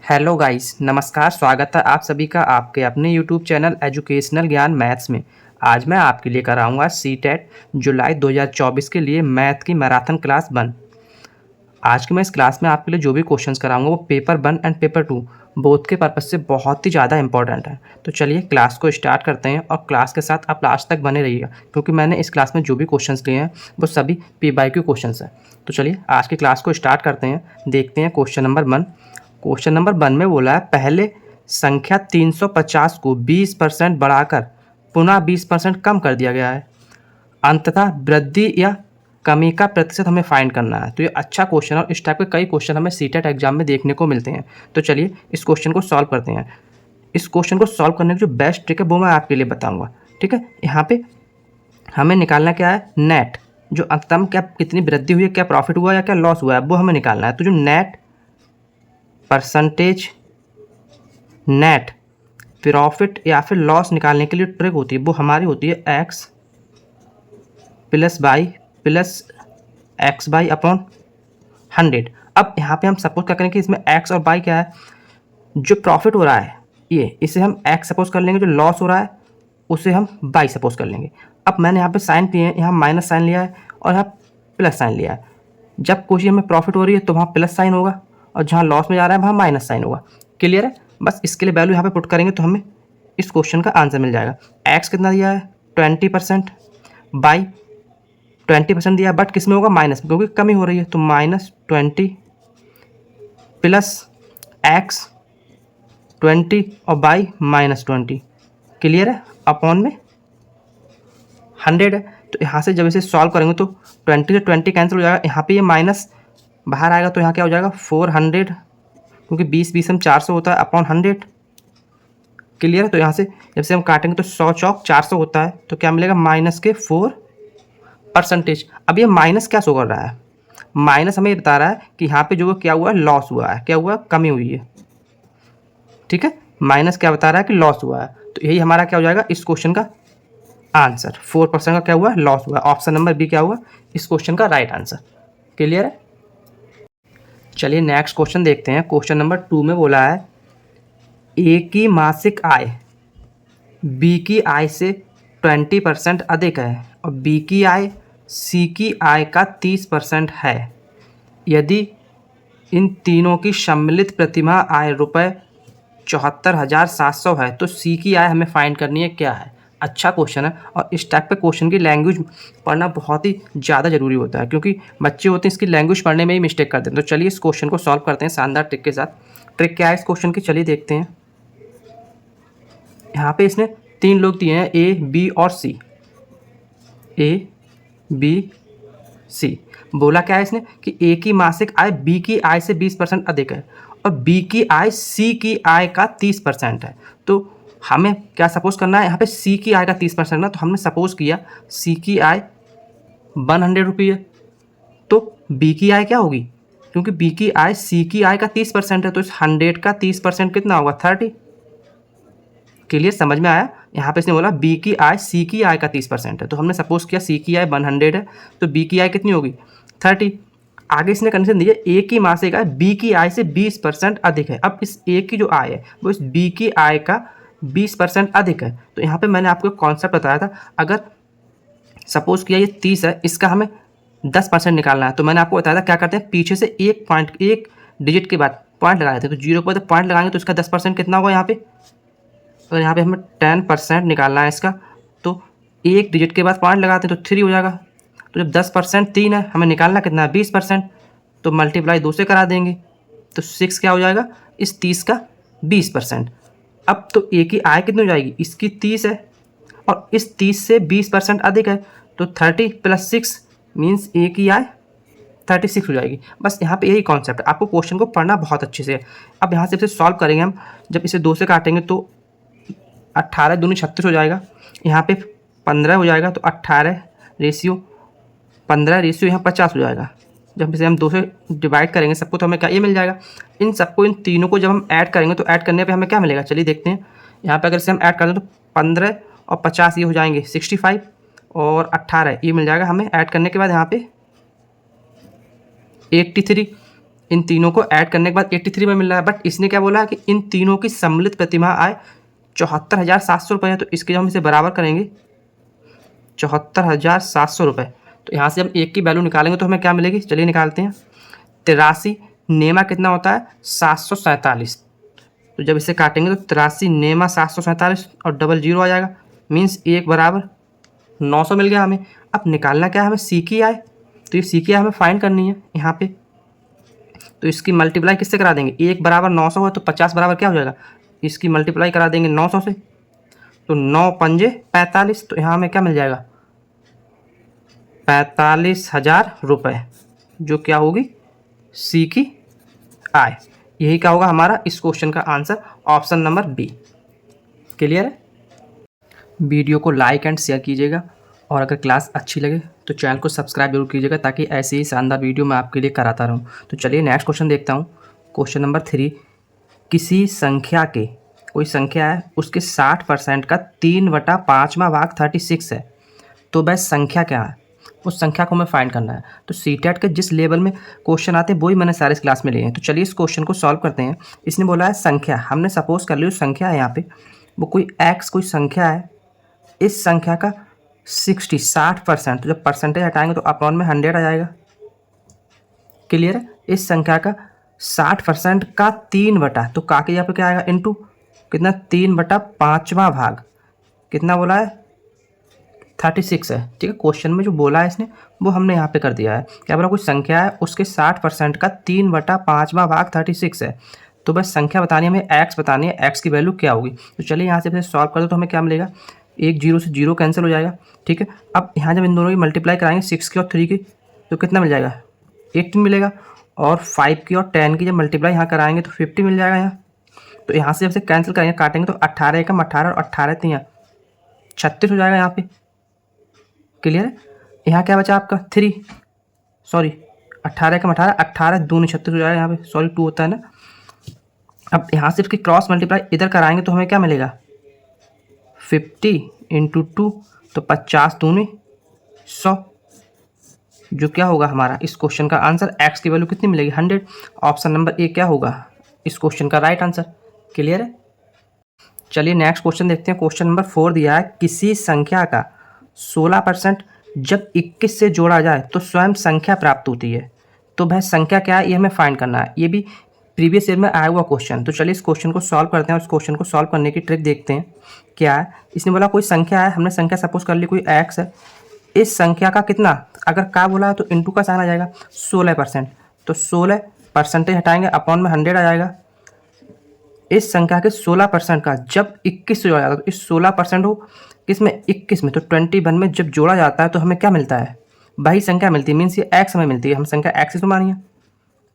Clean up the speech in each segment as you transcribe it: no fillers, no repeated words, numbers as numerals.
Hello guys, नमस्कार। स्वागत है आप सभी का आपके अपने यूट्यूब चैनल एजुकेशनल ज्ञान मैथ्स में। आज मैं आपके लिए कराऊंगा सीटेट जुलाई 2024 के लिए मैथ की मैराथन क्लास 1। आज की मैं इस क्लास में आपके लिए जो भी क्वेश्चंस कराऊंगा वो पेपर 1 एंड पेपर 2 बोथ के पर्पज़ से बहुत ही ज़्यादा इंपॉर्टेंट है। तो चलिए क्लास को स्टार्ट करते हैं और क्लास के साथ आप लास्ट तक बने रहिएगा, क्योंकि मैंने इस क्लास में जो भी क्वेश्चंस लिए हैं वो सभी PYQ क्वेश्चंस हैं। तो चलिए आज की क्लास को स्टार्ट करते हैं। देखते हैं क्वेश्चन नंबर 1। क्वेश्चन नंबर 1 में बोला है पहले संख्या 350 को 20% बढ़ाकर पुनः 20% कम कर दिया गया है। अंततः वृद्धि या कमी का प्रतिशत हमें फाइंड करना है। तो ये अच्छा क्वेश्चन है और इस टाइप के कई क्वेश्चन हमें सीटेट एग्जाम में देखने को मिलते हैं। तो चलिए इस क्वेश्चन को सॉल्व करते हैं। इस क्वेश्चन को सॉल्व करने की जो बेस्ट ट्रिक है वो मैं आपके लिए बताऊंगा। ठीक है, यहाँ पे हमें निकालना क्या है, नेट, जो अंततम क्या कितनी वृद्धि हुई है, क्या प्रॉफिट हुआ या क्या लॉस हुआ है, वो हमें निकालना है। तो जो नेट परसेंटेज नेट प्रॉफिट या फिर लॉस निकालने के लिए ट्रिक होती है वो हमारी होती है x plus by plus x by upon 100। अब यहाँ पे हम सपोज क्या करेंगे, इसमें एक्स और बाई क्या है, जो प्रॉफिट हो रहा है ये, इसे हम एक्स सपोज कर लेंगे, जो लॉस हो रहा है उसे हम बाई सपोज कर लेंगे। अब मैंने यहाँ पे साइन दिए हैं, यहाँ माइनस साइन लिया है और यहाँ प्लस साइन लिया है। जब कोई हमें प्रॉफिट हो रही है तो वहाँ प्लस साइन होगा और जहाँ लॉस में जा रहा है वहाँ माइनस साइन होगा। क्लियर है? बस इसके लिए वैल्यू यहाँ पे पुट करेंगे तो हमें इस क्वेश्चन का आंसर मिल जाएगा। एक्स कितना दिया है 20%, बाई 20% दिया है, बट किस में होगा, माइनस में, क्योंकि कमी हो रही है। तो -20 प्लस एक्स 20 और बाई -20। क्लियर है? अपॉन में 100 है। तो यहाँ से जब इसे सॉल्व करेंगे तो 20 से 20 कैंसिल हो जाएगा, यहाँ पे ये माइनस बाहर आएगा तो यहाँ क्या हो जाएगा 400, क्योंकि 20 हम 400 होता है अपॉन 100। क्लियर है? तो यहाँ से जब से हम काटेंगे तो 100 चौक 400 होता है, तो क्या मिलेगा -4%। अब ये माइनस क्या शो कर रहा है, माइनस हमें बता रहा है कि यहाँ पे जो क्या हुआ है, लॉस हुआ है। क्या हुआ, कमी हुई है। ठीक है, माइनस क्या बता रहा है कि लॉस हुआ है। तो यही हमारा क्या हो जाएगा इस क्वेश्चन का आंसर। 4% का क्या हुआ, लॉस हुआ। ऑप्शन नंबर बी क्या हुआ इस क्वेश्चन का राइट आंसर। क्लियर है? चलिए नेक्स्ट क्वेश्चन देखते हैं। क्वेश्चन नंबर 2 में बोला है ए की मासिक आय बी की आय से 20% अधिक है और बी की आय सी की आय का 30% है। यदि इन तीनों की सम्मिलित प्रतिमाह आय रुपये 74,700 है तो सी की आय हमें फाइंड करनी है, क्या है। अच्छा क्वेश्चन है और इस टाइप के क्वेश्चन की लैंग्वेज पढ़ना बहुत ही ज़्यादा ज़रूरी होता है, क्योंकि बच्चे होते हैं इसकी लैंग्वेज पढ़ने में ही मिस्टेक करते हैं। तो चलिए इस क्वेश्चन को सॉल्व करते हैं शानदार ट्रिक के साथ। ट्रिक क्या है इस क्वेश्चन की, चलिए देखते हैं। यहाँ पे इसने 3 लोग दिए हैं, ए बी और सी। ए बी सी बोला क्या है इसने कि ए की मासिक आय बी की आय से 20% अधिक है और बी की आय सी की आय का 30% है। तो हमें क्या सपोज करना है, यहाँ पे सी की आय का 30% ना, तो हमने सपोज किया सी की आय 100 रुपये है, तो बी की आय क्या होगी, क्योंकि बी की आय सी की आय का 30% है, तो इस 100 का 30% कितना होगा 30। क्लियर, समझ में आया? यहाँ पे इसने बोला बी की आय सी की आय का 30% है, तो हमने सपोज किया सी की आय 100 है तो बी की आय कितनी होगी 30। आगे इसने कंडीशन दी है ए की मासिक आय बी की आय से 20% अधिक है। अब इस ए की जो आय है वो इस बी की आय का 20% अधिक है। तो यहाँ पे मैंने आपको कॉन्सेप्ट बताया था, अगर सपोज किया ये 30 है, इसका हमें 10% निकालना है। तो मैंने आपको बताया था क्या करते हैं, पीछे से एक डिजिट के बाद पॉइंट लगा देते हैं। तो 0 के बाद पॉइंट लगाएंगे तो इसका 10% कितना होगा यहाँ पे, तो यहाँ पे हमें 10% निकालना है इसका। तो एक डिजिट के बाद पॉइंट लगाते हैं तो 3 हो जाएगा। तो जब 10% 3 है, हमें निकालना कितना है 20%, तो मल्टीप्लाई 2 से करा देंगे तो 6 क्या हो जाएगा इस 30 का 20%। अब तो ए की आय कितनी हो जाएगी, इसकी 30 है और इस 30 से 20% अधिक है, तो 30 + 6 मीन्स ए की आय 36 हो जाएगी। बस यहाँ पे यही कॉन्सेप्ट है, आपको क्वेश्चन को पढ़ना बहुत अच्छे से है। अब यहाँ से इसे सॉल्व करेंगे हम, जब इसे 2 से काटेंगे तो 18 दूनी 36 हो जाएगा, यहाँ पे 15 हो जाएगा, तो 18 रेशियो 15 रेशियो यहाँ 50 हो जाएगा। जब इसे हम 2 से डिवाइड करेंगे सबको तो हमें क्या ये मिल जाएगा। इन सबको, इन तीनों को जब हम ऐड करेंगे तो ऐड करने पे हमें क्या मिलेगा, चलिए देखते हैं। यहाँ पे अगर इसे हम ऐड कर दें तो 15 और 50 ये हो जाएंगे 65 और 18 ये मिल जाएगा हमें ऐड करने के बाद यहाँ पे 83। इन तीनों को ऐड करने के बाद 83 में मिल रहा है, बट इसने क्या बोला है कि इन तीनों की सम्मिलित प्रतिमाह आय 74,700 रुपये है। तो इसके जब हम इसे बराबर करेंगे 74,700 रुपये, तो यहाँ से हम एक की वैल्यू निकालेंगे तो हमें क्या मिलेगी, चलिए निकालते हैं। 83 नेमा कितना होता है 747, तो जब इसे काटेंगे तो 83 नेमा 747 और डबल जीरो आ जाएगा, मीन्स 1 बराबर 900 मिल गया हमें। अब निकालना क्या है हमें, सी की आय, तो ये सी की आय हमें फाइंड करनी है यहाँ पे। तो इसकी मल्टीप्लाई किससे करा देंगे, 1 बराबर 900 है तो 50 बराबर क्या हो जाएगा, इसकी मल्टीप्लाई करा देंगे 900 से, तो 9 पंजे 45, तो यहाँ हमें क्या मिल जाएगा 45,000 रुपये, जो क्या होगी सी की आय। यही क्या होगा हमारा इस क्वेश्चन का answer, option number B. Clear है। वीडियो को लाइक एंड शेयर कीजिएगा, और अगर क्लास अच्छी लगे तो चैनल को सब्सक्राइब जरूर कीजिएगा, ताकि ऐसे ही शानदार वीडियो मैं आपके लिए कराता रहूँ। तो चलिए नेक्स्ट क्वेश्चन देखता हूँ। क्वेश्चन नंबर 3, किसी संख्या के, कोई संख्या है उसके 60% का 3/5वां भाग 36 है, तो वह संख्या क्या है, उस संख्या को हमें फाइंड करना है। तो सीटेट के जिस लेवल में क्वेश्चन आते हैं वही मैंने सारे इस क्लास में लिए हैं। तो चलिए इस क्वेश्चन को सॉल्व करते हैं। इसने बोला है संख्या, हमने सपोज कर ली संख्या है यहाँ पे, वो कोई एक्स कोई संख्या है, इस संख्या का 60%, तो जब परसेंटेज हटाएंगे तो अपॉन में 100 आ जाएगा। क्लियर है। इस संख्या का 60% का 3 तो का के यहाँ पे क्या आएगा इंटू कितना 3/5वां भाग, कितना बोला है 36 है। ठीक है, क्वेश्चन में जो बोला है इसने वो हमने यहाँ पे कर दिया है। क्या बोला, कोई संख्या है उसके 60% का 3/5वां भाग 36 है, तो बस संख्या बतानी है हमें, एक्स बतानी है, एक्स की वैल्यू क्या होगी। तो चलिए यहाँ से सॉल्व कर दो, तो हमें क्या मिलेगा, एक जीरो से जीरो कैंसिल हो जाएगा। ठीक है, अब यहाँ जब इन दोनों की मल्टीप्लाई कराएंगे 6 की और 3 की, तो कितना मिल जाएगा 18 मिलेगा, और 5 की और 10 की जब मल्टीप्लाई यहाँ कराएंगे तो 50 मिल जाएगा यहाँ। तो यहाँ से जब से कैंसिल करेंगे काटेंगे तो 18 एकम 18 और 18 3 36 हो जाएगा यहाँ पे। क्लियर है। यहाँ क्या बचा आपका 3, सॉरी 18 एकम 18, 18 दूनी 36 हो जाएगा यहाँ पे, सॉरी 2 होता है ना। अब यहाँ से इसकी क्रॉस मल्टीप्लाई इधर कराएंगे तो हमें क्या मिलेगा 50 × 2, तो 50 दूनी 100, जो क्या होगा हमारा इस क्वेश्चन का आंसर, एक्स की वैल्यू कितनी मिलेगी 100। ऑप्शन नंबर ए क्या होगा इस क्वेश्चन का राइट आंसर। क्लियर है। चलिए नेक्स्ट क्वेश्चन देखते हैं। क्वेश्चन नंबर 4 दिया है, किसी संख्या का 16% जब 21 से जोड़ा जाए तो स्वयं संख्या प्राप्त होती है, तो वह संख्या क्या है, ये हमें फाइंड करना है। ये भी प्रीवियस ईयर में आया हुआ क्वेश्चन। तो चलिए इस क्वेश्चन को सॉल्व करते हैं, और इस क्वेश्चन को सॉल्व करने की ट्रिक देखते हैं क्या है। इसने बोला कोई संख्या है, हमने संख्या सपोज कर ली कोई एक्स है, इस संख्या का कितना, अगर का बोला है तो इंटू का साइन आ जाएगा 16%, तो 16% हटाएंगे अपॉन में 100 आ जाएगा। इस संख्या के 16% का जब 21 से जोड़ा जाता है, तो इस 16% को किसमें 21 में, तो 21 में जब जोड़ा जाता है तो हमें क्या मिलता है, वही संख्या मिलती है, मीन्स ये एक्स हमें मिलती है। हम संख्या एक्स तो मानिए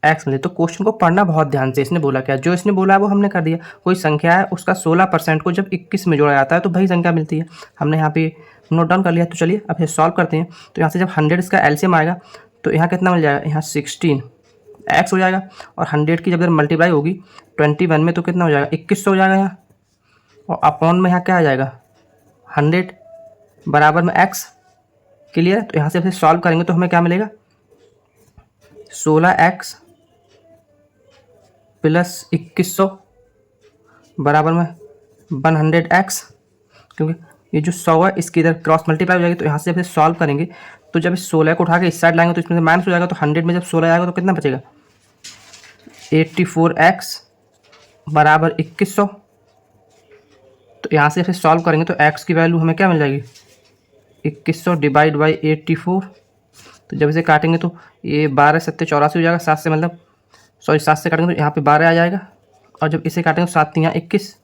एक्स मिले। तो क्वेश्चन को पढ़ना बहुत ध्यान से, इसने बोला क्या, जो इसने बोला है वो हमने कर दिया। कोई संख्या है उसका 16% को जब 21 में जोड़ा जाता है तो वही संख्या मिलती है, हमने यहाँ पे नोट डाउन कर लिया। तो चलिए अब ये सॉल्व करते हैं। तो यहाँ से जब 100 इसका एलसीएम आएगा तो यहाँ कितना मिल जाएगा, यहाँ 16 एक्स हो जाएगा, और 100 की जब इधर मल्टीप्लाई होगी 21 में तो कितना हो जाएगा 2100 हो जाएगा यहाँ, और अपॉन में यहाँ क्या आ जाएगा 100 बराबर में एक्स। क्लियर है। तो यहाँ से फिर सॉल्व करेंगे तो हमें क्या मिलेगा 16x प्लस 2100 बराबर में 100x, क्योंकि ये जो 100 है इसकी इधर क्रॉस मल्टीप्लाई हो जाएगी। तो यहाँ से फिर सॉल्व करेंगे तो जब इस 16 को उठा के इस साइड लाएंगे तो इसमें से माइनस हो जाएगा, तो 100 में जब 16 आएगा तो कितना बचेगा 84x बराबर 2100। तो यहाँ से फिर सॉल्व करेंगे तो x की वैल्यू हमें क्या मिल जाएगी 2100 डिवाइड बाई 84। तो जब इसे काटेंगे तो ये 12 7 84 हो जाएगा, 7 से मतलब सॉरी 7 से काटेंगे तो यहाँ पे 12 आ जाएगा, और जब इसे काटेंगे तो 7 3 21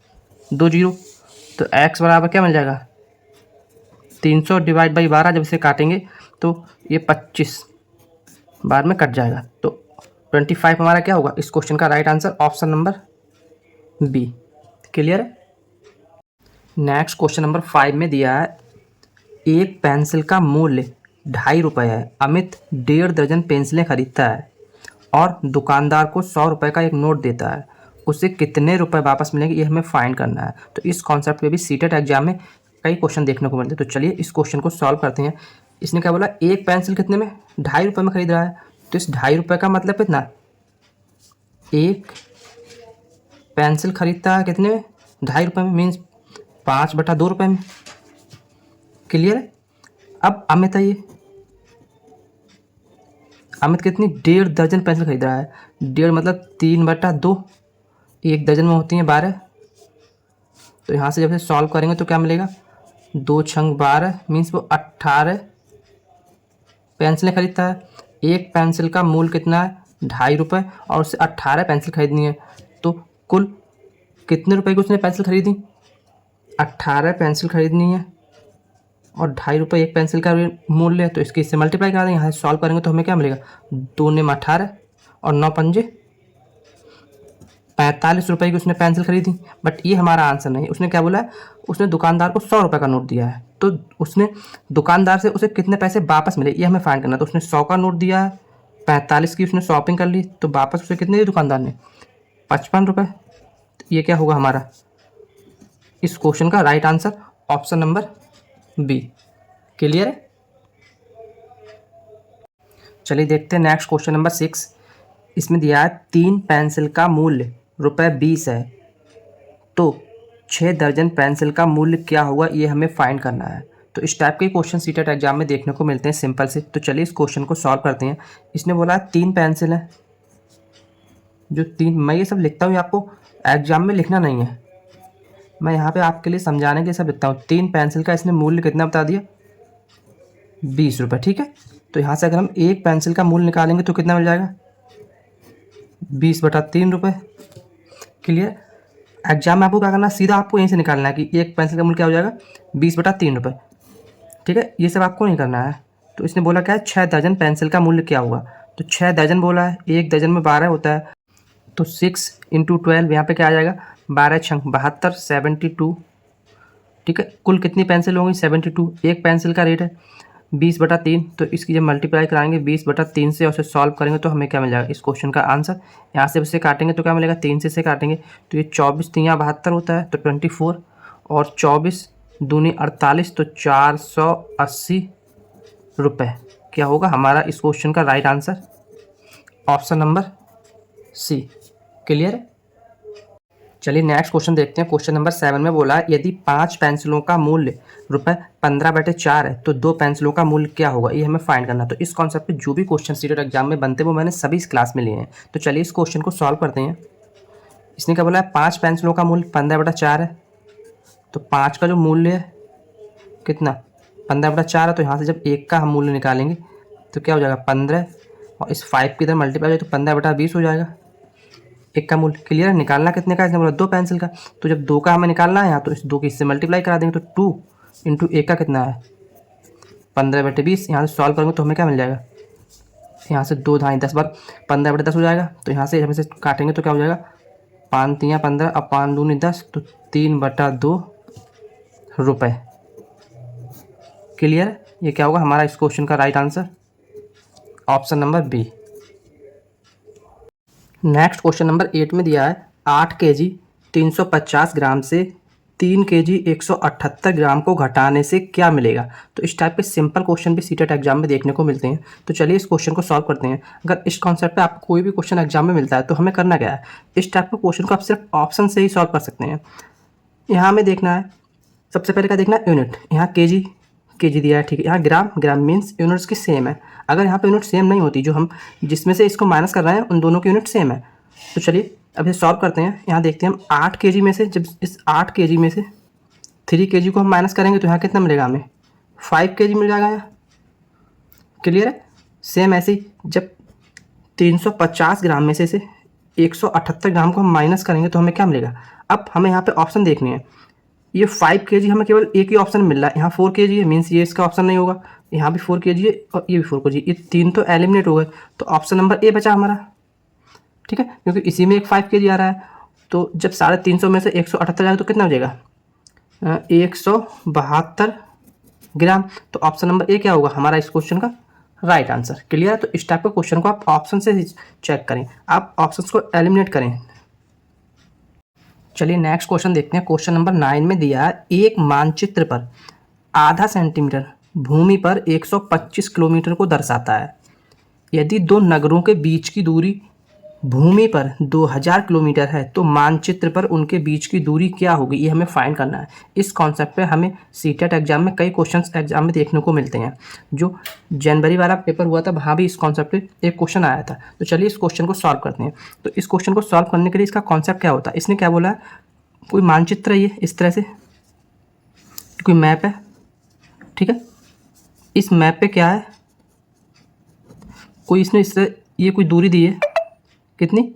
2 0, तो x बराबर क्या मिल जाएगा 300 डिवाइड बाई 12। जब इसे काटेंगे तो ये 25 बार में कट जाएगा, तो 25 हमारा क्या होगा इस क्वेश्चन का right answer, option number B. Clear है। नेक्स्ट क्वेश्चन नंबर 5 में दिया है, एक पेंसिल का मूल्य 2.5 रुपये है। अमित 1.5 दर्जन पेंसिलें खरीदता है और दुकानदार को 100 रुपये का एक नोट देता है, उसे कितने रुपए वापस मिलेंगे ये हमें फाइंड करना है। तो इस कॉन्सेप्ट पे भी सीटेट एग्जाम में कई क्वेश्चन देखने को मिलते हैं। तो चलिए इस क्वेश्चन को सॉल्व करते हैं। इसने क्या बोला, एक पेंसिल कितने में 2.5 रुपये में खरीद रहा है, तो इस 2.5 रुपये का मतलब कितना एक पेंसिल खरीदता है कितने में, 2.5 रुपये में, मीन्स 5/2 रुपये में। क्लियर है। अब अमित है, ये अमित कितनी 1.5 दर्जन पेंसिल खरीद रहा है। 1.5 मतलब 3/2, 1 दर्जन में होती हैं 12। तो यहाँ से जब से सॉल्व करेंगे तो क्या मिलेगा, 2 छंग 12 मीन्स वो 18 पेंसिलें खरीदता है। एक पेंसिल का मूल्य कितना है, 2.5 रुपये, और उससे 18 पेंसिल खरीदनी है। तो कुल कितने रुपए की उसने पेंसिल खरीदी, 18 पेंसिल खरीदनी है और 2.5 रुपये एक पेंसिल का मूल्य है। तो इसके इससे मल्टीप्लाई करा देंगे, यहाँ से सॉल्व करेंगे तो हमें क्या मिलेगा, 2 ने 18 और 9 पंजे 45 रुपये की उसने पेंसिल खरीदी। बट ये हमारा आंसर नहीं, उसने क्या बोला है, उसने दुकानदार को 100 रुपये का नोट दिया है। तो उसने दुकानदार से उसे कितने पैसे वापस मिले ये हमें फाइंड करना है। तो उसने 100 का नोट दिया है, 45 की उसने शॉपिंग कर ली, तो वापस उसे कितने दिए दुकानदार ने, 55 रुपये। ये क्या होगा हमारा इस क्वेश्चन का right answer, option number B. Clear है। चलिए देखते हैं नेक्स्ट क्वेश्चन नंबर 6। इसमें दिया है 3 पेंसिल का मूल्य ₹20 है, तो 6 दर्जन पेंसिल का मूल्य क्या होगा, ये हमें फाइंड करना है। तो इस टाइप के क्वेश्चन सीटेट एग्जाम में देखने को मिलते हैं सिंपल से। तो चलिए इस क्वेश्चन को सॉल्व करते हैं। इसने बोला 3 पेंसिल है, जो 3, मैं ये सब लिखता हूँ, आपको एग्जाम में लिखना नहीं है, मैं यहाँ पे आपके लिए समझाने के सब लिखता हूँ। 3 पेंसिल का इसने मूल्य कितना बता दिया, 20 रुपये। ठीक है। तो यहाँ से अगर हम एक पेंसिल का मूल्य निकालेंगे तो कितना मिल जाएगा, 20/3 रुपये। क्लियर। एग्जाम में आपको क्या करना है, सीधा आपको यहीं से निकालना है कि एक पेंसिल का मूल्य क्या हो जाएगा, 20/3 रुपये। ठीक है, ये सब आपको नहीं करना है। तो इसने बोला क्या है, 6 दर्जन पेंसिल का मूल्य क्या हुआ, तो 6 दर्जन बोला है, एक दर्जन में 12 होता है, तो 6 × 12 यहाँ पे क्या आ जाएगा, 12 छंग 72, 72। ठीक है, कुल कितनी पेंसिल होंगी, 72। एक पेंसिल का रेट है 20/3, तो इसकी जब मल्टीप्लाई कराएंगे 20/3 से और उसे सॉल्व करेंगे तो हमें क्या मिल जाएगा इस क्वेश्चन का आंसर। यहाँ से उसे काटेंगे तो क्या मिलेगा, 3 से इसे काटेंगे तो ये 24 3 72 होता है, तो 24, और 24 दूनी 48, तो 480 रुपये क्या होगा हमारा इस क्वेश्चन का right answer, option number C. Clear है। चलिए नेक्स्ट क्वेश्चन देखते हैं। क्वेश्चन नंबर 7 में बोला है यदि 5 पेंसिलों का मूल्य ₹15/4 है तो 2 पेंसिलों का मूल्य क्या होगा, ये हमें फाइंड करना। तो इस कॉन्सेप्ट पे जो भी क्वेश्चन सीटेट एग्जाम में बनते हैं वो मैंने सभी इस क्लास में लिए हैं। तो चलिए इस क्वेश्चन को सॉल्व करते हैं। इसने क्या बोला है, 5 पेंसिलों का मूल्य 15/4 है, तो 5 का जो मूल्य है कितना, 15/4 है, तो यहाँ से जब 1 का हम मूल्य निकालेंगे तो क्या हो जाएगा 15, और इस 5 की इधर मल्टीप्लाई हो जाए तो 15/20 हो जाएगा एक का मूल्य। क्लियर है। निकालना कितने का, इसने बोला 2 पेंसिल का, तो जब 2 का हमें निकालना है यहाँ तो इस 2 की इससे मल्टीप्लाई करा देंगे, तो 2 × 1 का कितना है 15/20। यहाँ से सॉल्व करेंगे तो हमें क्या मिल जाएगा, यहाँ से 2 ढाई 10 बार 15/10 हो जाएगा, तो यहाँ से हम इसे काटेंगे तो क्या हो जाएगा, 5 3 15 और 5 दूनी 10, तो 3/2 रुपये। क्लियर है। ये क्या होगा हमारा इस क्वेश्चन का right answer, option number B. Next question number 8 में दिया है 8 kg 350 ग्राम से 3 kg 178 ग्राम को घटाने से क्या मिलेगा। तो इस टाइप के सिंपल क्वेश्चन भी सीटेट एग्जाम में देखने को मिलते हैं। तो चलिए इस क्वेश्चन को सॉल्व करते हैं। अगर इस कॉन्सेप्ट पे आपको कोई भी क्वेश्चन एग्जाम में मिलता है तो हमें करना क्या है, इस टाइप के क्वेश्चन को आप सिर्फ ऑप्शन से ही सॉल्व कर सकते हैं। यहाँ हमें देखना है, सबसे पहले क्या देखना है, यूनिट। यहाँ केजी दिया है, ठीक है। यहाँ ग्राम मीन्स यूनिट्स की सेम है। अगर यहाँ पे यूनिट सेम नहीं होती, जो हम जिसमें से इसको माइनस कर रहे हैं उन दोनों की यूनिट सेम है। तो चलिए अब ये सॉल्व करते हैं। यहाँ देखते हैं हम 8 kg में से, जब इस 8 kg में से 3 kg को हम माइनस करेंगे तो यहाँ कितना मिलेगा, हमें 5 kg मिल जाएगा यहाँ। क्लियर है। सेम ऐसे ही जब 350 ग्राम में से 178 ग्राम को हम माइनस करेंगे तो हमें क्या मिलेगा। अब हमें यहाँ पे ऑप्शन देखने हैं। ये 5 kg हमें केवल एक ही ऑप्शन मिल रहा है, यहाँ 4 kg है, मीन्स ये इसका ऑप्शन नहीं होगा। यहाँ भी 4 kg है और ये भी 4 kg, ये 3 तो एलिमिनेट हो गए, तो ऑप्शन नंबर ए बचा हमारा। ठीक है, क्योंकि इसी में एक 5 kg आ रहा है। तो जब 350 में से 178 जाएगा तो कितना हो जाएगा, 172 ग्राम। तो ऑप्शन नंबर ए क्या होगा हमारा इस क्वेश्चन का राइट आंसर। क्लियर है। तो इस टाइप का क्वेश्चन को आप ऑप्शन से चेक करें, आप ऑप्शंस को एलिमिनेट करें। चलिए नेक्स्ट क्वेश्चन देखते हैं। क्वेश्चन नंबर 9 में दिया है एक मानचित्र पर आधा सेंटीमीटर भूमि पर 125 किलोमीटर को दर्शाता है। यदि दो नगरों के बीच की दूरी भूमि पर 2000 किलोमीटर है तो मानचित्र पर उनके बीच की दूरी क्या होगी, ये हमें फाइंड करना है। इस कॉन्सेप्ट पे हमें सीटेट एग्जाम में कई क्वेश्चंस एग्जाम में देखने को मिलते हैं। जो जनवरी वाला पेपर हुआ था वहाँ भी इस कॉन्सेप्ट पे एक क्वेश्चन आया था। तो चलिए इस क्वेश्चन को सॉल्व करते हैं। तो इस क्वेश्चन को सॉल्व करने के लिए इसका कॉन्सेप्ट क्या होता है, इसने क्या बोला, कोई मानचित्र है ये इस तरह से, कोई मैप है, ठीक है। इस मैप पे क्या है, कोई इसने इससे ये कोई दूरी दी है, कितनी,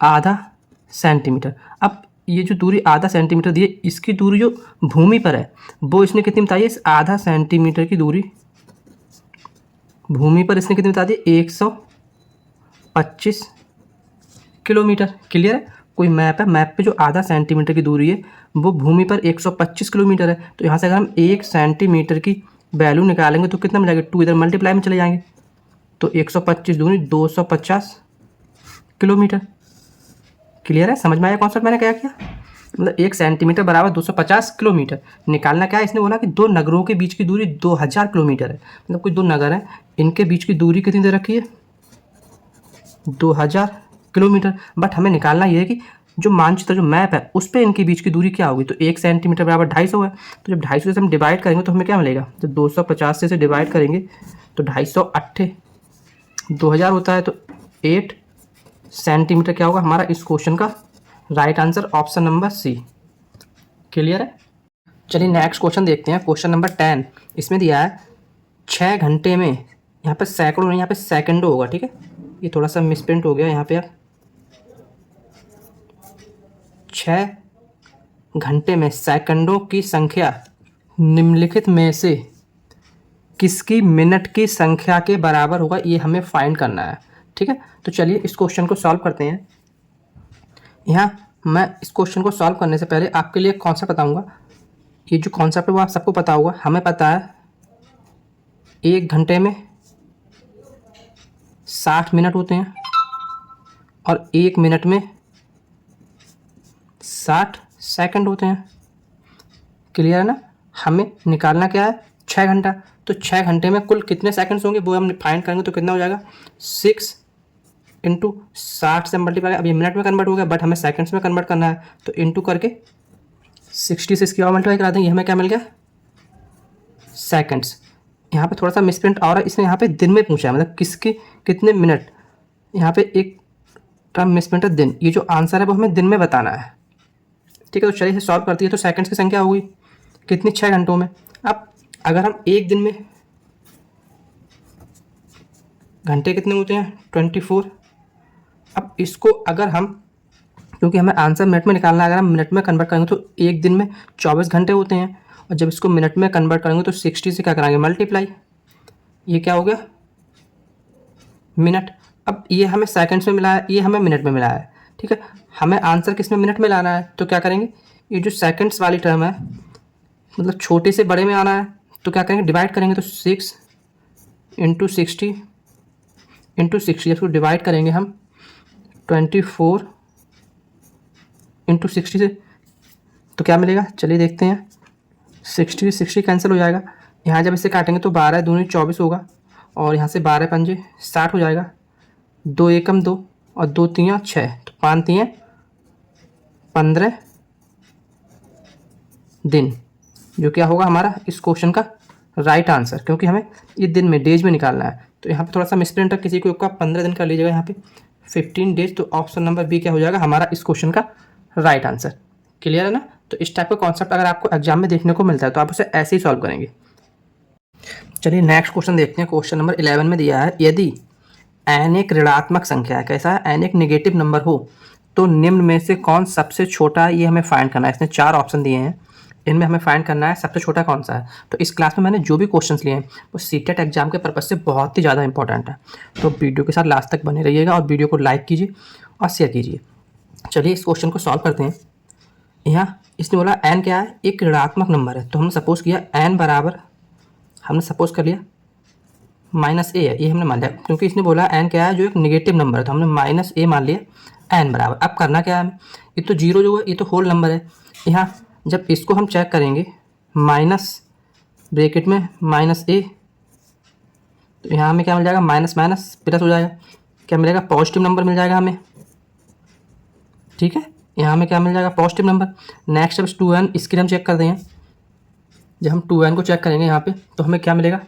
आधा सेंटीमीटर। अब ये जो दूरी आधा सेंटीमीटर दी है, इसकी दूरी जो भूमि पर है वो इसने कितनी बताई है, इस आधा सेंटीमीटर की दूरी भूमि पर इसने कितनी बता दी, 125 किलोमीटर। क्लियर है। कोई मैप है, मैप पे जो आधा सेंटीमीटर की दूरी है वो भूमि पर 125 किलोमीटर है। तो यहाँ से अगर हम 1 सेंटीमीटर की वैल्यू निकालेंगे तो कितना मिलेगा, 2 इधर मल्टीप्लाई में चले जाएंगे, तो 125 दूनी 250 किलोमीटर। क्लियर है, समझ में आया कॉन्सेप्ट मैंने क्या किया, मतलब 1 सेंटीमीटर बराबर 250 किलोमीटर। निकालना क्या है, इसने बोला कि दो नगरों के बीच की दूरी 2000 किलोमीटर है। मतलब कोई दो नगर हैं, इनके बीच की दूरी कितनी दे रखी है, 2000 किलोमीटर। बट हमें निकालना ये है कि जो मानचित्र जो मैप है उस पर इनके बीच की दूरी क्या होगी। तो 1 सेंटीमीटर बराबर 250 है। तो जब 250 से हम डिवाइड करेंगे तो हमें क्या मिलेगा, तो 250 से डिवाइड करेंगे तो 250 2000 होता है, तो 8 सेंटीमीटर क्या होगा हमारा इस क्वेश्चन का right answer, option number C. Clear है। चलिए नेक्स्ट क्वेश्चन देखते हैं, क्वेश्चन नंबर 10। इसमें दिया है 6 घंटे में, यहाँ पे सैकड़ों नहीं, यहाँ पे सेकंडों होगा, ठीक है। ये थोड़ा सा मिसप्रिंट हो गया यहाँ पे, 6 घंटे में सेकंडों की संख्या निम्नलिखित में से किसकी मिनट की संख्या के बराबर होगा, ये हमें फाइंड करना है, ठीक है। तो चलिए इस क्वेश्चन को सॉल्व करते हैं। यहाँ मैं इस क्वेश्चन को सॉल्व करने से पहले आपके लिए कॉन्सेप्ट बताऊंगा। ये जो कॉन्सेप्ट है वो आप सबको पता होगा। हमें पता है 1 घंटे में 60 मिनट होते हैं और 1 मिनट में 60 सेकंड होते हैं। क्लियर है ना। हमें निकालना क्या है, 6 घंटा। तो 6 घंटे में कुल कितने सेकंड्स होंगे वो हम फाइंड करेंगे, तो कितना हो जाएगा, 6 इंटू 60 से मल्टीप्लाई। अब ये मिनट में कन्वर्ट हो गया बट हमें सेकंड्स में कन्वर्ट करना है, तो इंटू करके 60 से इसकी और मल्टीप्लाई करा देंगे, हमें क्या मिल गया, सेकंड्स। यहाँ पे थोड़ा सा मिसप्रिंट और है, इसने यहाँ पे दिन में पूछा है, मतलब किसके कितने मिनट, यहाँ पे एक टर्म मिसप्रिंट है दिन। ये जो आंसर है वो हमें दिन में बताना है, ठीक है। तो चलिए इसे सॉल्व करती है। तो सेकंड्स की संख्या होगी कितनी, 6 घंटों में। अब अगर हम एक दिन में, घंटे कितने होते हैं, 24। अब इसको अगर हम, क्योंकि हमें आंसर मिनट में निकालना है, अगर हम मिनट में कन्वर्ट करेंगे तो एक दिन में 24 घंटे होते हैं, और जब इसको मिनट में कन्वर्ट करेंगे तो 60 से क्या कराएंगे, मल्टीप्लाई। ये क्या हो गया, मिनट। अब ये हमें सेकंड्स में मिला है, ये हमें मिनट में मिला है, ठीक है। हमें आंसर किस में, मिनट में लाना है, तो क्या करेंगे, ये जो सेकंड्स वाली टर्म है, मतलब छोटे से बड़े में आना है, तो क्या करेंगे, डिवाइड करेंगे। तो 6 इंटू 60 इंटू 60, इसको डिवाइड करेंगे हम 24 इंटू 60 से, तो क्या मिलेगा, चलिए देखते हैं। 60 60 कैंसिल हो जाएगा। यहाँ जब इसे काटेंगे तो 12 दूनी 24 होगा, और यहाँ से 12 पंजे 60 हो जाएगा। 2 एकम 2 और 2 तियाँ 6, तो 5 तियाँ 15 दिन, जो क्या होगा हमारा इस क्वेश्चन का राइट आंसर, क्योंकि हमें ये दिन में, डेज में निकालना है। तो यहाँ पे थोड़ा सा मिसप्रिंट है, किसी को का 15 दिन कर लीजिएगा, यहाँ पे 15 डेज। तो ऑप्शन नंबर बी क्या हो जाएगा हमारा इस क्वेश्चन का राइट आंसर। क्लियर है ना। तो इस टाइप का कॉन्सेप्ट अगर आपको एग्जाम में देखने को मिलता है तो आप उसे ऐसे ही सॉल्व करेंगे। चलिए नेक्स्ट क्वेश्चन देखते हैं। क्वेश्चन नंबर 11 में दिया है, यदि n एक ऋणात्मक संख्या है, कैसा है, n एक नेगेटिव नंबर हो तो निम्न में से कौन सबसे छोटा है, ये हमें फाइंड करना है। इसने 4 ऑप्शन दिए हैं, इनमें हमें फाइंड करना है सबसे छोटा कौन सा है। तो इस क्लास में मैंने जो भी क्वेश्चंस लिए हैं वो सीटेट एग्जाम के पर्पज से बहुत ही ज़्यादा इंपॉर्टेंट है। तो वीडियो के साथ लास्ट तक बने रहिएगा और वीडियो को लाइक कीजिए और शेयर कीजिए। चलिए इस क्वेश्चन को सॉल्व करते हैं। यहाँ इसने बोला n क्या है, एक ऋणात्मक नंबर है, तो हमने सपोज किया n बराबर, हमने सपोज कर लिया -a है, ये हमने मान लिया, क्योंकि इसने बोला n क्या है, जो एक नेगेटिव नंबर है, तो हमने -a मान लिया। n बराबर, अब करना क्या है हमें, ये तो 0 जो है ये तो होल नंबर है। यहाँ जब इसको हम चेक करेंगे माइनस ब्रैकेट में -a, तो यहाँ हमें क्या मिल जाएगा, माइनस माइनस प्लस हो जाएगा। क्या मिलेगा, पॉजिटिव नंबर मिल जाएगा हमें। ठीक है, यहाँ हमें क्या मिल जाएगा, पॉजिटिव नंबर। नेक्स्ट अब 2n, इसके लिए हम चेक कर देंगे। जब हम 2n को चेक करेंगे यहाँ पे तो हमें क्या मिलेगा,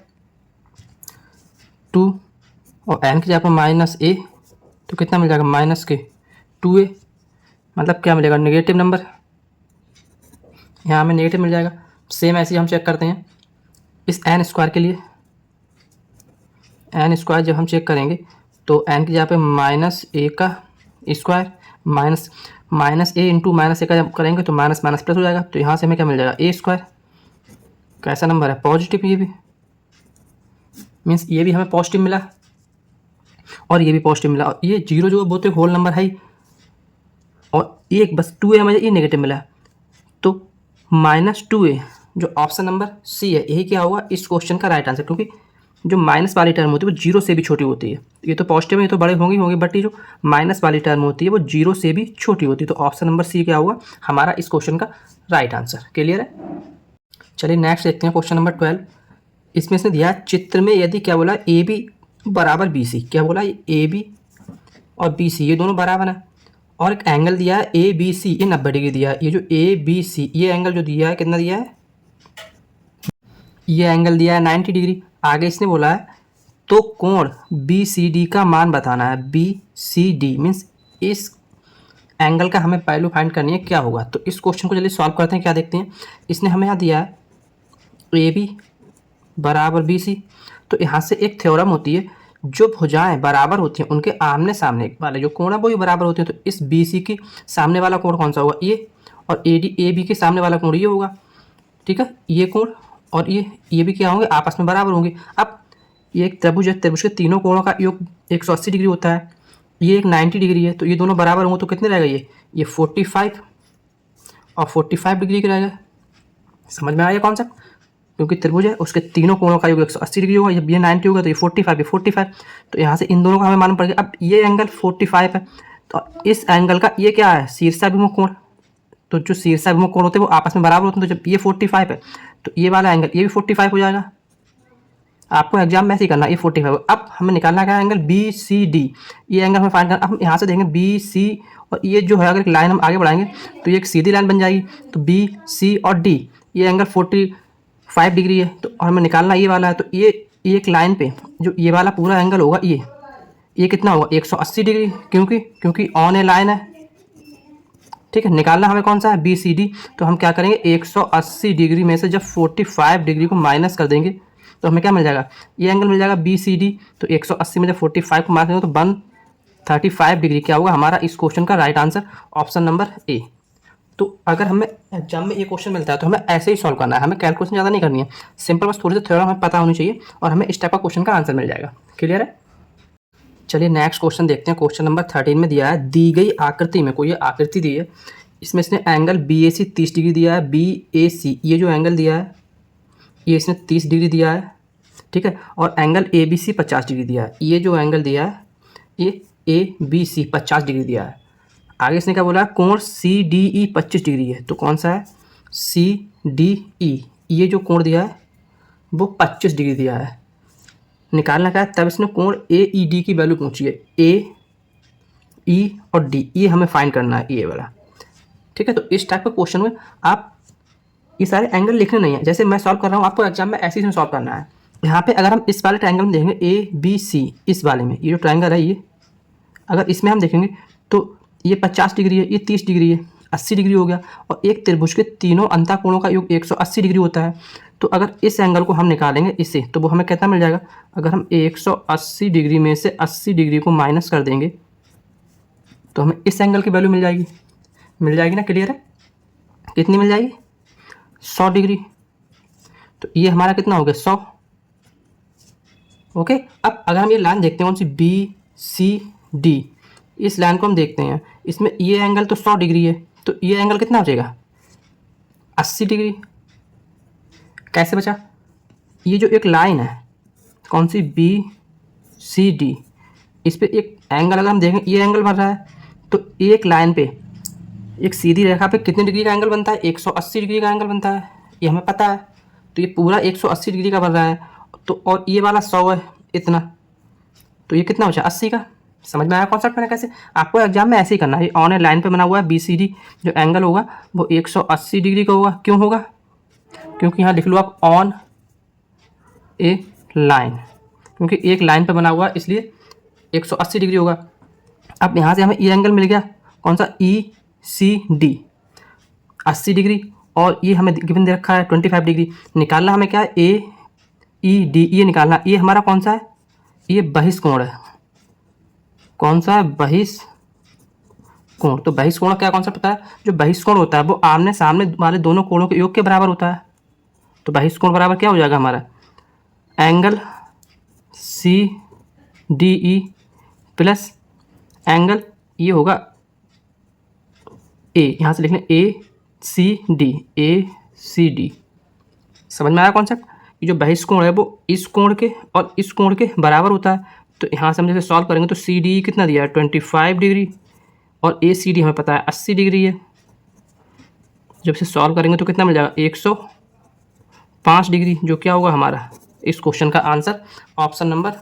2 और n की जगह पर -a, तो कितना मिल जाएगा, -k 2a, मतलब क्या मिलेगा, नेगेटिव नंबर। यहाँ हमें नेगेटिव मिल जाएगा। सेम ऐसे ही हम चेक करते हैं इस n स्क्वायर के लिए। n स्क्वायर जब हम चेक करेंगे तो n की जगह पे -a का square minus a into -a का जब करेंगे तो माइनस माइनस प्लस हो जाएगा। तो यहाँ से हमें क्या मिल जाएगा, a स्क्वायर। कैसा नंबर है, पॉजिटिव। ये भी मीन्स ये भी हमें पॉजिटिव मिला और ये भी पॉजिटिव मिला, और ये जीरो जो है वो तो एक होल नंबर है ही, और एक बस 2a हमें ये नेगेटिव मिला। तो -2a जो ऑप्शन नंबर सी है, यही क्या होगा इस क्वेश्चन का राइट आंसर, क्योंकि जो माइनस वाली टर्म होती है वो जीरो से भी छोटी होती है। ये तो पॉजिटिव है, ये तो बड़े होंगे, बट ये जो माइनस वाली टर्म होती है वो जीरो से भी छोटी होती है। तो ऑप्शन नंबर सी क्या होगा हमारा इस क्वेश्चन का राइट आंसर। क्लियर है। चलिए नेक्स्ट देखते हैं क्वेश्चन नंबर 12। इसमें इसने दिया चित्र में यदि क्या बोला, ए बी बराबर बी सी। क्या बोला, ए बी और बी सी ये दोनों बराबर है, और एक एंगल दिया है ए बी सी, ये 90 डिग्री दिया है। ये जो ए बी सी ये एंगल जो दिया है कितना दिया है, ये एंगल दिया है 90 डिग्री। आगे इसने बोला है तो कोण बी सी डी का मान बताना है। बी सी डी मीन्स इस एंगल का हमें वैल्यू फाइंड करनी है, क्या होगा। तो इस क्वेश्चन को जल्दी सॉल्व करते हैं। क्या देखते हैं, इसने हमें यहाँ दिया है ए बी बराबर बी सी। तो यहाँ से एक थ्योरम होती है, जो भुजाएं बराबर होती हैं उनके आमने सामने वाले जो कोण है वो भी बराबर होते हैं। तो इस बी सी की सामने वाला कोण कौन सा होगा, ये, और ए बी के सामने वाला कोण ये होगा। ठीक है, ये कोण और ये भी क्या होंगे, आपस में बराबर होंगे। अब ये एक त्रिभुज है, त्रिभुज के तीनों कोणों का योग 180 डिग्री होता है, ये एक 90 डिग्री है, तो ये दोनों बराबर होंगे। तो कितने रहेगा, ये 45 और 45 डिग्री का रहेगा। समझ में आया कॉन्सेप्ट, क्योंकि त्रिभुज है उसके तीनों कोणों का योग 180 डिग्री होगा। जब ये 90 होगा तो ये 45 तो यहाँ से इन दोनों का हमें मालूम पड़ गया। अब ये एंगल 45 है, तो इस एंगल का ये क्या है, शीर्षाभिमुख कोण। तो जो शीर्षाभिमुख कोण होते हैं वो आपस में बराबर होते हैं। तो जब ये 45 है तो ये वाला एंगल ये भी 45 हो जाएगा। आपको एग्जाम में ऐसे ही करना, ये 45। अब हमें निकालना क्या है, एंगल बी सी डी, ये एंगल हमें फाइंड करना। अब हम यहाँ से देखेंगे बी सी, और ये जो है अगर एक लाइन हम आगे बढ़ाएंगे तो ये एक सीधी लाइन बन जाएगी। तो बी सी और डी ये एंगल 45 डिग्री है, तो और हमें निकालना ये वाला है। तो ये एक लाइन पे जो ये वाला पूरा एंगल होगा ये कितना होगा, 180 डिग्री, क्योंकि ऑन ए लाइन है। ठीक है, निकालना हमें कौन सा है, बी सी डी। तो हम क्या करेंगे, 180 डिग्री में से जब 45 डिग्री को माइनस कर देंगे तो हमें क्या मिल जाएगा, ये एंगल मिल जाएगा बी सी डी। तो 180 में जब 45 को माइनस करेंगे तो 135 डिग्री क्या होगा हमारा इस क्वेश्चन का right answer, option number A. तो अगर हमें एग्जाम में ये क्वेश्चन मिलता है तो हमें ऐसे ही सॉल्व करना है, हमें कैलकुलेशन ज़्यादा नहीं करनी है, सिंपल बस थोड़ी सी थ्योरम हमें पता होनी चाहिए और हमें इस टाइप का क्वेश्चन का आंसर मिल जाएगा। क्लियर है। चलिए नेक्स्ट क्वेश्चन देखते हैं। क्वेश्चन नंबर 13 में दिया है, दी गई आकृति में, कोई ये आकृति दी है, इसमें इसने एंगल बी ए सी 30 डिग्री दिया है। बी ए सी ये जो एंगल दिया है ये इसने 30 डिग्री दिया है। ठीक है, और angle A B C 50 degree दिया है। ये जो एंगल दिया है ये ए बी सी 50 डिग्री दिया है। आगे इसने क्या बोला, कोण सी डी ई 25 डिग्री है। तो कौन सा है, सी डी ई, ये जो कोण दिया है वो 25 डिग्री दिया है। निकालना क्या है, तब इसने कोण ए ई डी की वैल्यू पूछी है। ए ई और डी ये हमें फाइंड करना है, ये वाला। ठीक है, तो इस टाइप के क्वेश्चन में आप ये सारे एंगल लिखने नहीं है, जैसे मैं सॉल्व कर रहा हूँ आपको एग्जाम में ऐसे ही सॉल्व करना है। यहाँ पे अगर हम इस वाले ट्रायंगल में देखेंगे ए बी सी, इस वाले में ये जो ट्रायंगल है ये, अगर इसमें हम देखेंगे तो ये 50 डिग्री है, ये 30 डिग्री है, 80 डिग्री हो गया। और एक त्रिभुज के तीनों अंतःकोणों का योग 180 डिग्री होता है। तो अगर इस एंगल को हम निकालेंगे इससे तो वो हमें कितना मिल जाएगा, अगर हम 180 डिग्री में से 80 डिग्री को माइनस कर देंगे तो हमें इस एंगल की वैल्यू मिल जाएगी ना। क्लियर है, कितनी मिल जाएगी, 100 डिग्री। तो ये हमारा कितना हो गया, 100। ओके, अब अगर हम ये लाइन देखते हैं कौन सी, बी सी डी, इस लाइन को हम देखते हैं, इसमें ये एंगल तो 100 डिग्री है, तो ये एंगल कितना हो जाएगा, 80 डिग्री। कैसे बचा, ये जो एक लाइन है कौन सी, बी सी डी, इस पर एक एंगल अगर हम देखें ये एंगल बन रहा है, तो एक लाइन पे एक सीधी रेखा पे कितने डिग्री का एंगल बनता है, 180 डिग्री का एंगल बनता है, ये हमें पता है। तो ये पूरा 180 डिग्री का बन रहा है, तो और ये वाला 100 है इतना, तो ये कितना हो जाए 80 का। समझ में आया कॉन्सेप्ट मैंने कैसे? आपको एग्जाम में ऐसे ही करना है। ऑन ए लाइन पे बना हुआ है, BCD जो एंगल होगा वो 180 डिग्री का होगा। क्यों होगा? क्योंकि यहाँ लिख लो आप ऑन ए लाइन, क्योंकि एक लाइन पे बना हुआ है इसलिए 180 डिग्री होगा। अब यहाँ से हमें ये एंगल मिल गया, कौन सा? ECD 80 डिग्री, और ये हमें गिवन दे रखा है 25 डिग्री। निकालना हमें क्या है? AED, ये निकालना। ये हमारा कौन सा है? ये बहिष्कोण है। कौन सा है? बहिष्कोण। तो बहिष्कोण क्या कौन सा पता है? जो बहिष्कोण होता है वो आमने सामने वाले दोनों कोणों के योग के बराबर होता है। तो बहिष्कोण बराबर क्या हो जाएगा हमारा? एंगल CDE प्लस एंगल ये होगा ए, यहाँ से लिख लें ACD। समझ में आया कॉन्सेप्ट? ये जो बहिष्कोण है वो इस कोण के और इस कोण के बराबर होता है। तो यहाँ से हम जैसे सॉल्व करेंगे तो CDE कितना दिया है? 25 डिग्री, और ACD हमें पता है 80 डिग्री है। जब इसे सॉल्व करेंगे तो कितना मिल जाएगा? 105 डिग्री, जो क्या होगा हमारा इस क्वेश्चन का answer option number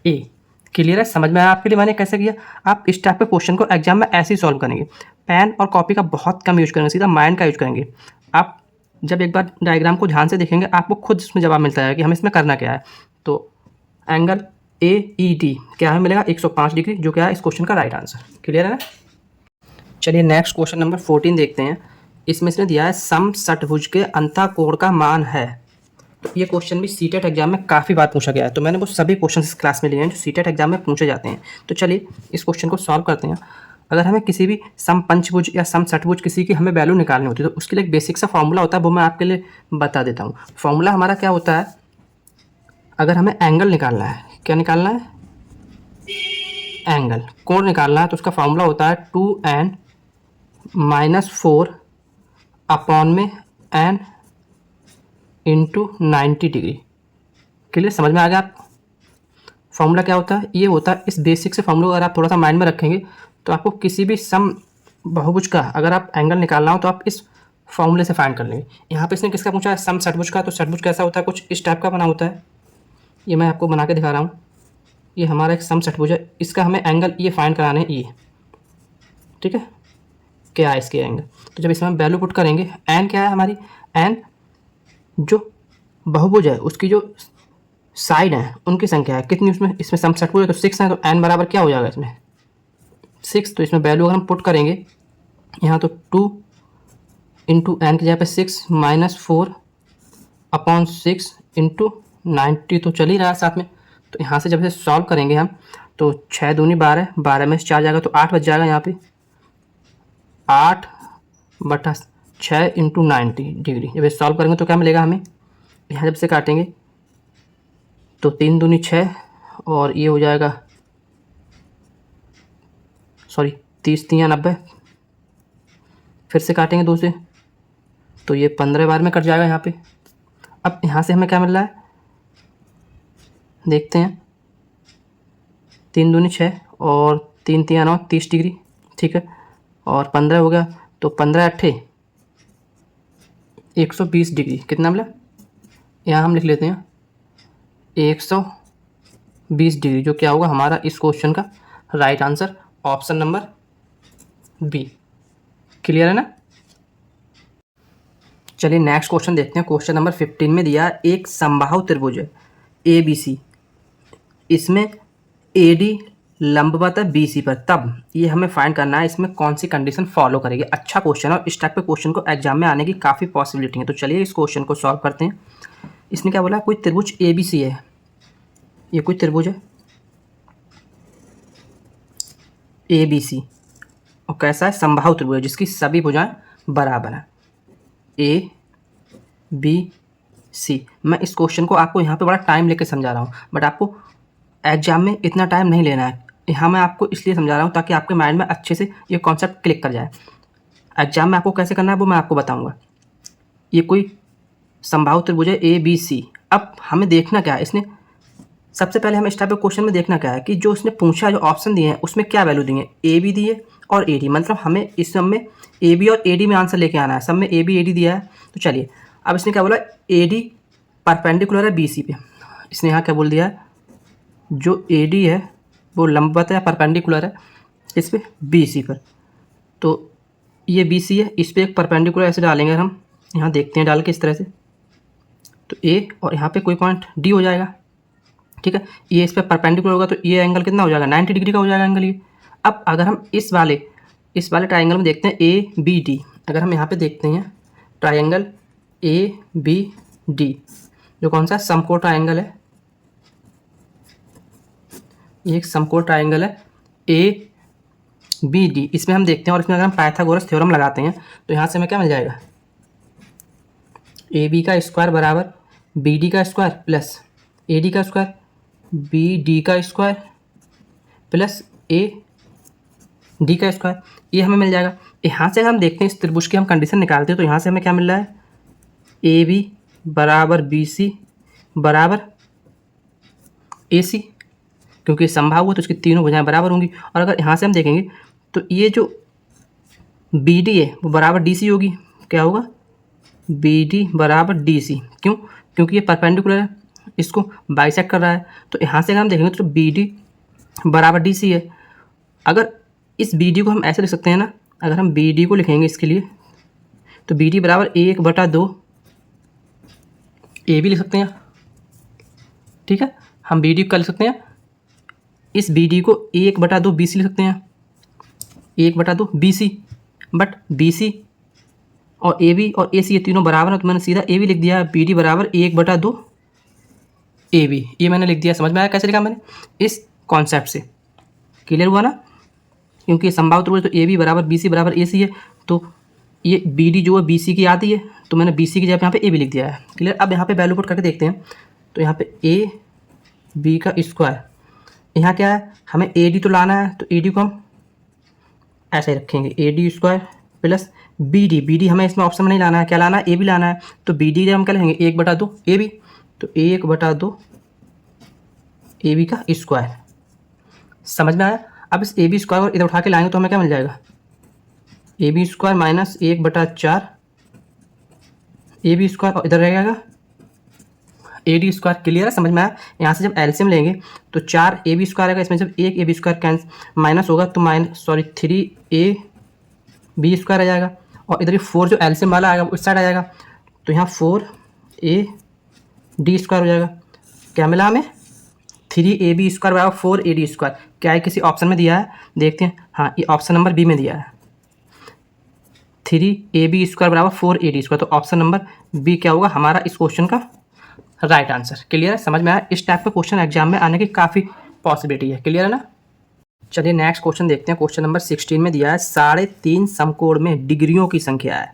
A. Clear है? समझ में आया आपके लिए मैंने कैसे किया? आप इस टाइप के क्वेश्चन को एग्जाम में ऐसे ही सॉल्व करेंगे। पेन और कॉपी का बहुत कम यूज करेंगे, सीधा माइंड का यूज करेंगे। आप जब एक बार डायग्राम को ध्यान से देखेंगे आपको खुद इसमें जवाब मिलता है कि हमें इसमें करना क्या है। तो एंगल AED क्या है मिलेगा? 105 डिग्री, जो क्या है इस क्वेश्चन का राइट आंसर। क्लियर है ना? चलिए नेक्स्ट क्वेश्चन नंबर 14 देखते हैं। इसमें इसने दिया है समषट्भुज के अंतःकोण का मान है। तो ये क्वेश्चन भी सीटेट एग्जाम में काफ़ी बार पूछा गया है, तो मैंने वो सभी क्वेश्चन इस क्लास में लिए हैं जो सीटेट एग्जाम में पूछे जाते हैं। तो चलिए इस क्वेश्चन को सॉल्व करते हैं। अगर हमें किसी भी समपंचभुज या समषट्भुज किसी की हमें वैल्यू निकालनी होती है तो उसके लिए एक बेसिक सा फॉर्मूला होता है, वो मैं आपके लिए बता देता हूँ। फॉर्मूला हमारा क्या होता है? अगर हमें एंगल निकालना है, क्या निकालना है? एंगल, कोण निकालना है, तो उसका फॉर्मूला होता है 2n - 4 अपॉन में n इंटू 90 डिग्री। क्लियर? समझ में आ गया आप? फॉर्मूला क्या होता है? ये होता है इस बेसिक से फॉर्मूला अगर आप थोड़ा सा माइंड में रखेंगे तो आपको किसी भी सम बहुभुज का अगर आप एंगल निकालना हो तो आप इस फॉर्मूले से फाइंड कर लेंगे। यहाँ पे इसने किसका पूछा है? सम षट्भुज का। तो षट्भुज कैसा होता है? कुछ इस टाइप का बना होता है। ये मैं आपको बना के दिखा रहा हूँ। ये हमारा एक सम षट्भुज है, इसका हमें एंगल ये फाइंड कराने हैं, ये ठीक है, क्या है इसके एंगल। तो जब इसमें हम वैल्यू पुट करेंगे, एन क्या है हमारी? एन जो बहुभुज है उसकी जो साइड है उनकी संख्या है कितनी, इसमें समषट्भुज है तो 6 है, तो एन बराबर क्या हो जाएगा इसमें? 6। तो इसमें वैल्यू अगर हम पुट करेंगे यहाँ तो 2 इंटू एन की जगह पे 6 - 4 अपॉन 6 इंटू 90 तो चल ही रहा है साथ में। तो यहाँ से जब इसे सॉल्व करेंगे हम तो 6 दूनी 12, 12 में से 4 जाएगा तो 8 बच जाएगा। यहाँ पे 8/6 इंटू 90 डिग्री। जब इसे सॉल्व करेंगे तो क्या मिलेगा हमें? यहाँ जब से काटेंगे तो 3 दूनी 6 और ये हो जाएगा, सॉरी 30 × 90, फिर से काटेंगे 2 से तो ये 15 बार में कट जाएगा यहाँ पे। अब यहाँ से हमें क्या मिल रहा है देखते हैं। 3 दूनी 6 और 3 × 9 30 डिग्री, ठीक है, और 15 हो गया तो 15×8 120 डिग्री। कितना मिला? यहाँ हम लिख लेते हैं 120 डिग्री, जो क्या होगा हमारा इस क्वेश्चन का right answer option number B. Clear है ना? चलिए नेक्स्ट क्वेश्चन देखते हैं। क्वेश्चन नंबर 15 में दिया एक समबाहु त्रिभुज है ABC, इसमें AD लंबवत है BC पर, तब ये हमें फाइंड करना है इसमें कौन सी कंडीशन फॉलो करेगी। अच्छा क्वेश्चन है और इस टाइप के क्वेश्चन को एग्जाम में आने की काफ़ी पॉसिबिलिटी है। तो चलिए इस क्वेश्चन को सॉल्व करते हैं। इसने क्या बोला? कोई त्रिभुज ABC है, ये कोई त्रिभुज है ABC और कैसा है? समबाहु त्रिभुज है जिसकी सभी भुजाएं बराबर हैं, ABC। मैं इस क्वेश्चन को आपको यहाँ पे बड़ा टाइम लेके समझा रहा हूँ, बट आपको एग्जाम में इतना टाइम नहीं लेना है। यहाँ मैं आपको इसलिए समझा रहा हूँ ताकि आपके माइंड में अच्छे से ये कॉन्सेप्ट क्लिक कर जाए। एग्जाम में आपको कैसे करना है वो मैं आपको बताऊँगा। ये कोई समबाहु त्रिभुज है ABC। अब हमें देखना क्या है, इसने सबसे पहले हमें इस टाइप के क्वेश्चन में देखना क्या है कि जो उसने पूछा, जो ऑप्शन दिए हैं उसमें क्या वैल्यू दिए हैं? AB दिए और AD, मतलब हमें इस सब में AB और AD में आंसर लेके आना है। सब में AB AD दिया है। तो चलिए अब इसने क्या बोला? AD परपेंडिकुलर है BC पे। इसने यहाँ क्या बोल दिया है? जो AD है वो लंबवत है, परपेंडिकुलर है इस पे बी सी पर। तो ये बी सी है, इस पर एक परपेंडिकुलर ऐसे डालेंगे हम, यहाँ देखते हैं डाल के इस तरह से, तो ए और यहाँ पे कोई पॉइंट डी हो जाएगा, ठीक है। ये इस पर परपेंडिकुलर होगा तो ये एंगल कितना हो जाएगा, 90 डिग्री का हो जाएगा एंगल ये। अब अगर हम इस वाले ट्राइंगल में देखते हैं ए बी डी, अगर हम यहाँ पे देखते हैं ट्राइंगल ए बी डी, जो कौन सा समकोण ट्राइंगल है, ये एक समकोण ट्राइंगल है ए बी डी, इसमें हम देखते हैं और इसमें अगर हम पाइथागोरस थ्योरम लगाते हैं तो यहाँ से हमें क्या मिल जाएगा, ए बी का स्क्वायर बराबर बी डी का स्क्वायर प्लस ए डी का स्क्वायर बी डी का स्क्वायर प्लस ए डी का स्क्वायर, ये हमें मिल जाएगा। यहाँ से अगर हम देखते हैं इस त्रिभुज की हम कंडीशन निकालते हैं तो यहाँ से हमें क्या मिल रहा है, ए बी बराबर बी सी बराबर ए सी, क्योंकि संभाव हो तो इसकी तीनों भुजाएं बराबर होंगी। और अगर यहाँ से हम देखेंगे तो ये जो बी डी है वो बराबर डी सी होगी, क्या होगा बी डी बराबर डी सी, क्यों, क्योंकि ये परपेंडिकुलर है, इसको बाइसेक्ट कर रहा है। तो यहाँ से अगर हम देखेंगे तो बी डी बराबर डी सी है। अगर इस बी डी को हम ऐसे लिख सकते हैं ना, अगर हम बी डी को लिखेंगे इसके लिए तो बी डी बराबर 1/2 ए भी लिख सकते हैं, ठीक है। हम बी डी को लिख सकते हैं, इस बी डी को 1/2 बी सी लिख सकते हैं, 1/2 B C, but B C और ए बी और ए सी ये तीनों बराबर है तो मैंने सीधा ए बी लिख दिया, बी डी बराबर 1/2 ए बी, ये मैंने लिख दिया। समझ में आया कैसे लिखा मैंने, इस कॉन्सेप्ट से क्लियर हुआ ना, क्योंकि ये संभाव त्रिभुज तो ए बी बराबर बी सी बराबर ए सी है, तो ये बी डी जो है बी सी की आती है तो मैंने बी सी की जगह यहाँ पे ए बी लिख दिया है, क्लियर। अब यहाँ पे वैल्यू पुट करके देखते हैं तो यहाँ पे ए बी का स्क्वायर, यहाँ क्या है हमें ए डी तो लाना है तो ए डी को हम ऐसे ही रखेंगे, A D square plus B D हमें इसमें ऑप्शन में नहीं लाना है, क्या लाना है ए बी लाना है, तो बी डी जब हम क्या लेंगे 1/2 ए बी, तो 1/2 ए बी का स्क्वायर। समझ में आया। अब इस ए बी स्क्वायर और इधर उठा के लाएंगे तो हमें क्या मिल जाएगा, A B square minus 1/4 A B square और इधर रहेगा ए डी स्क्वायर, क्लियर है, समझ में आया। यहाँ से जब एलसीएम लेंगे तो 4 ए बी स्क्वायर आएगा, इसमें जब एक A B square cancel minus होगा तो 3 ए बी स्क्वायर आ जाएगा, और इधर 4 जो एलसीएम वाला आएगा उस साइड आ जाएगा, तो यहाँ 4 ए डी स्क्वायर हो जाएगा। क्या मिला हमें, 3 ए बी स्क्वायर बराबर 4 ए डी स्क्वायर। क्या है किसी ऑप्शन में दिया है, देखते हैं, हाँ ये ऑप्शन नंबर बी में दिया है, 3 ए बी स्क्वायर बराबर 4 ए डी स्क्वायर, तो ऑप्शन नंबर बी क्या होगा हमारा इस क्वेश्चन का राइट आंसर। क्लियर है, समझ में आया। इस टाइप का क्वेश्चन एग्जाम में आने की काफ़ी पॉसिबिलिटी है, क्लियर है ना। चलिए नेक्स्ट क्वेश्चन देखते हैं। क्वेश्चन नंबर 16 में दिया है 3.5 समकोण में डिग्रियों की संख्या है।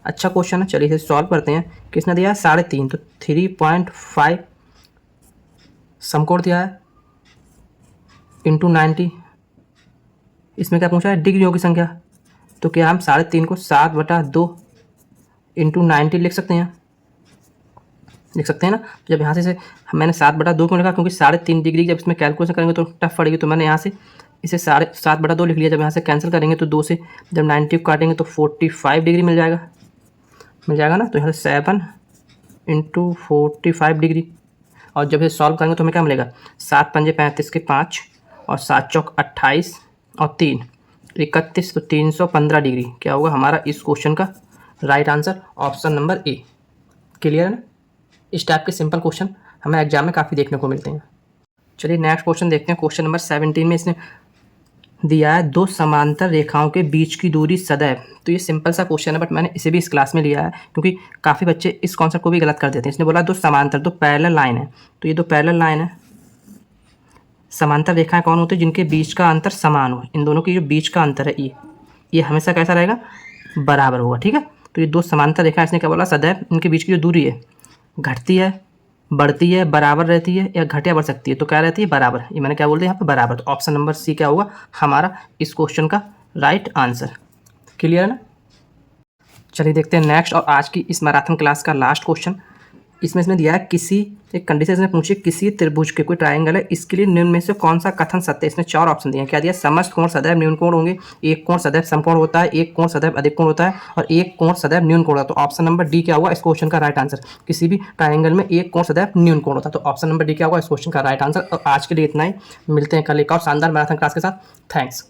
अच्छा क्वेश्चन है, चलिए इसे सॉल्व करते हैं। किसने दिया है 3.5, तो 3.5 समकोण दिया है इंटू 90, इसमें क्या पूछा है डिग्रियों की संख्या, तो क्या हम 3.5 को 7/2 इंटू 90 लिख सकते हैं, लिख सकते हैं ना। तो जब यहाँ से मैंने 7/2 क्यों लिखा, क्योंकि 3.5 डिग्री जब इसमें कैलकुलेशन करेंगे तो टफ पड़ेगी, तो मैंने यहाँ से इसे 7/2 लिख लिया। जब यहाँ से कैंसिल करेंगे तो 2 से जब 90 को काटेंगे तो 45 डिग्री मिल जाएगा ना। तो यहाँ से 7 इंटू 45 डिग्री, और जब ये सॉल्व करेंगे तो हमें क्या मिलेगा, 7 पंजे 35 के 5 और 7 चौक 28 और 3 31, तो 315 डिग्री क्या होगा हमारा इस क्वेश्चन का right answer, option number A. Clear है ना। इस टाइप के सिंपल क्वेश्चन हमें एग्जाम में काफ़ी देखने को मिलते हैं। चलिए नेक्स्ट क्वेश्चन देखते हैं। क्वेश्चन नंबर 17 में इसने दिया है 2 समांतर रेखाओं के बीच की दूरी सदैव। तो ये सिंपल सा क्वेश्चन है, बट मैंने इसे भी इस क्लास में लिया है क्योंकि काफ़ी बच्चे इस कॉन्सेप्ट को भी गलत कर देते हैं। इसने बोला 2 समांतर, 2 पैरेलल लाइन है, तो ये 2 पैरेलल लाइन है। समांतर रेखाएं कौन होती है, जिनके बीच का अंतर समान हो। इन दोनों के जो बीच का अंतर है ये हमेशा कैसा रहेगा, बराबर होगा, ठीक है। तो ये 2 समांतर रेखाएं, इसने क्या बोला सदैव इनके बीच की जो दूरी है घटती है, बढ़ती है, बराबर रहती है, या घट या बढ़ सकती है, तो क्या रहती है बराबर। ये मैंने क्या बोल दिया यहाँ पे बराबर, तो ऑप्शन नंबर सी क्या होगा हमारा इस क्वेश्चन का राइट आंसर। क्लियर है ना। चलिए देखते हैं नेक्स्ट और आज की इस मैराथन क्लास का लास्ट क्वेश्चन। इसमें इसमें दिया है किसी एक कंडीशन इसने पूछी किसी त्रिभुज के कोई ट्रायंगल है इसके लिए निम्न में से कौन सा कथन सत्य है। इसने 4 ऑप्शन दिए हैं। क्या दिया? समस्त कोण सदैव न्यून कोण होंगे, एक कोण सदैव समकोण होता है, एक कोण सदैव अधिक कोण होता है और एक कोण सदैव न्यून कोण होता है। तो ऑप्शन नंबर डी क्या हुआ इस क्वेश्चन का राइट आंसर? किसी भी ट्रायंगल में एक कोण सदैव न्यून कोण होता है। तो ऑप्शन नंबर डी क्या हुआ इस क्वेश्चन का राइट आंसर। और आज के लिए इतना ही, मिलते हैं कल एक और शानदार मैराथन क्लास के साथ। थैंक्स।